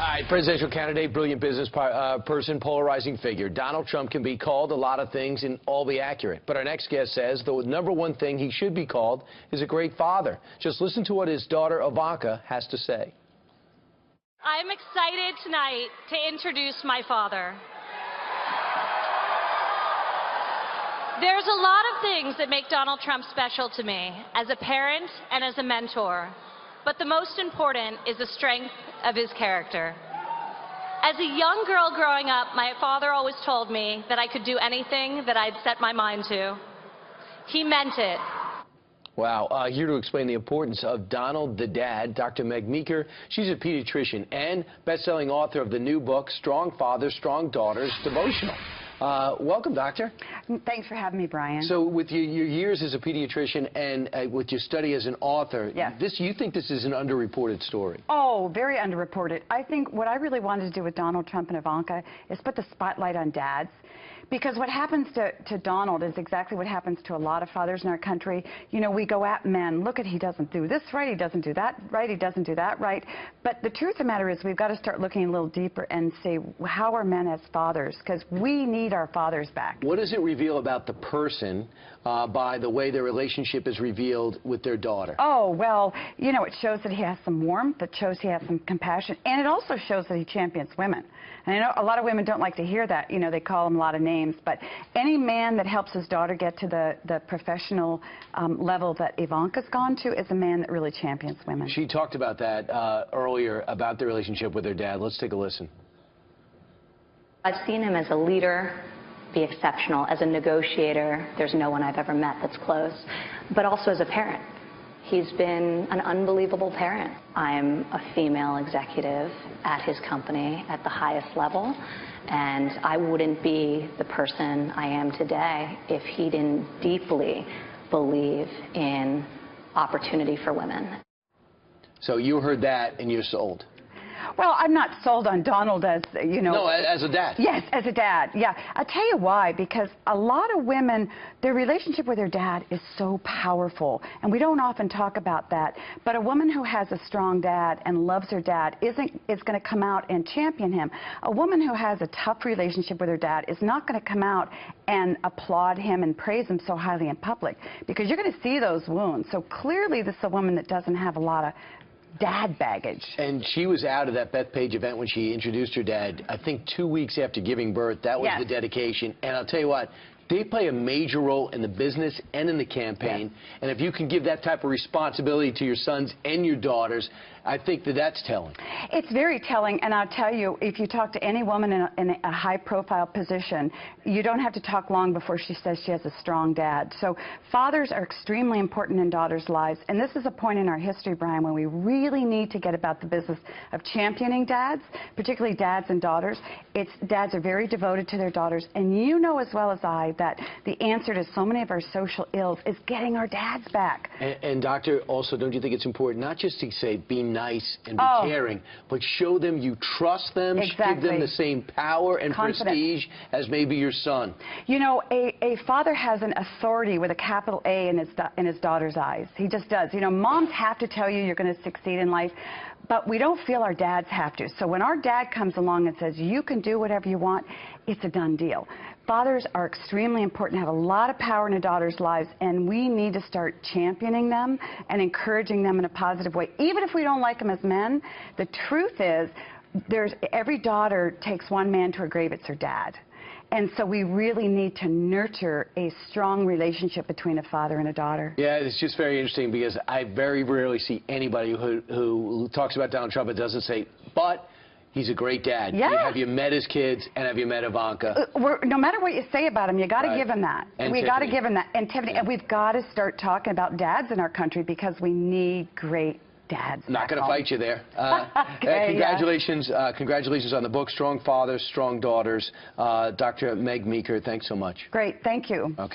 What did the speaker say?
right, presidential candidate, brilliant business person, polarizing figure. Donald Trump can be called a lot of things and all be accurate. But our next guest says the #1 thing he should be called is a great father. Just listen to what his daughter, Ivanka, has to say. I'm excited tonight to introduce my father. There's a lot of things that make Donald Trump special to me as a parent and as a mentor. But the most important is the strength of his character. As a young girl growing up, my father always told me that I could do anything that I'd set my mind to. He meant it. Wow. Here to explain the importance of Donald the Dad, Dr. Meg Meeker. She's a pediatrician and best-selling author of the new book, Strong Fathers, Strong Daughters, Devotional. Welcome, Doctor. Thanks for having me, Brian. So with your years as a pediatrician and with your study as an author, yes. You think this is an underreported story? Oh, very underreported. I think what I really wanted to do with Donald Trump and Ivanka is put the spotlight on dads. Because what happens to Donald is exactly what happens to a lot of fathers in our country. You know, we go at men, look at he doesn't do this right, he doesn't do that right, he doesn't do that right. But the truth of the matter is we've got to start looking a little deeper and say, how are men as fathers? Because we need our fathers back. What does it reveal about the person by the way their relationship is revealed with their daughter? Oh, well, you know, it shows that he has some warmth, it shows he has some compassion, and it also shows that he champions women. And I know a lot of women don't like to hear that. You know, they call him a lot of names. But any man that helps his daughter get to the professional level that Ivanka's gone to is a man that really champions women. She talked about that earlier, about the relationship with her dad. Let's take a listen. I've seen him as a leader be exceptional. As a negotiator, there's no one I've ever met that's close. But also as a parent. He's been an unbelievable parent. I'm a female executive at his company at the highest level, and I wouldn't be the person I am today if he didn't deeply believe in opportunity for women. So you heard that and you're sold? Well, I'm not sold on Donald as, you know... No, as a dad. Yes, as a dad, yeah. I'll tell you why, because a lot of women, their relationship with their dad is so powerful, and we don't often talk about that. But a woman who has a strong dad and loves her dad is going to come out and champion him. A woman who has a tough relationship with her dad is not going to come out and applaud him and praise him so highly in public, because you're going to see those wounds. So clearly this is a woman that doesn't have a lot of dad baggage. And she was out of that Bethpage event when she introduced her dad, I think 2 weeks after giving birth. That was the dedication. And I'll tell you what, they play a major role in the business and in the campaign. And if you can give that type of responsibility to your sons and your daughters, I think that's telling. It's very telling, and I'll tell you, if you talk to any woman in a high-profile position, you don't have to talk long before she says she has a strong dad. So fathers are extremely important in daughters' lives, and this is a point in our history, Brian, when we really need to get about the business of championing dads, particularly dads and daughters. Dads are very devoted to their daughters, and you know as well as I that the answer to so many of our social ills is getting our dads back. And Doctor, also, don't you think it's important not just to say be nice and be caring, but show them you trust them, give them the same power and prestige as maybe your son? You know, a father has an authority with a capital A in his daughter's eyes. He just does. You know, moms have to tell you you're going to succeed in life, but we don't feel our dads have to. So when our dad comes along and says, you can do whatever you want, it's a done deal. Fathers are extremely important, have a lot of power in a daughter's lives, and we need to start championing them and encouraging them in a positive way. Even if we don't like them as men, the truth is every daughter takes one man to her grave, it's her dad. And so we really need to nurture a strong relationship between a father and a daughter. Yeah, it's just very interesting because I very rarely see anybody who talks about Donald Trump and doesn't say, but he's a great dad. Yeah. Have you met his kids, and have you met Ivanka? No matter what you say about him, you got to give him that. We got to give him that. And Tiffany, and we've got to start talking about dads in our country because we need great dads. Not going to fight you there. Congratulations. Congratulations on the book, Strong Fathers, Strong Daughters. Dr. Meg Meeker, thanks so much. Great. Thank you. Okay.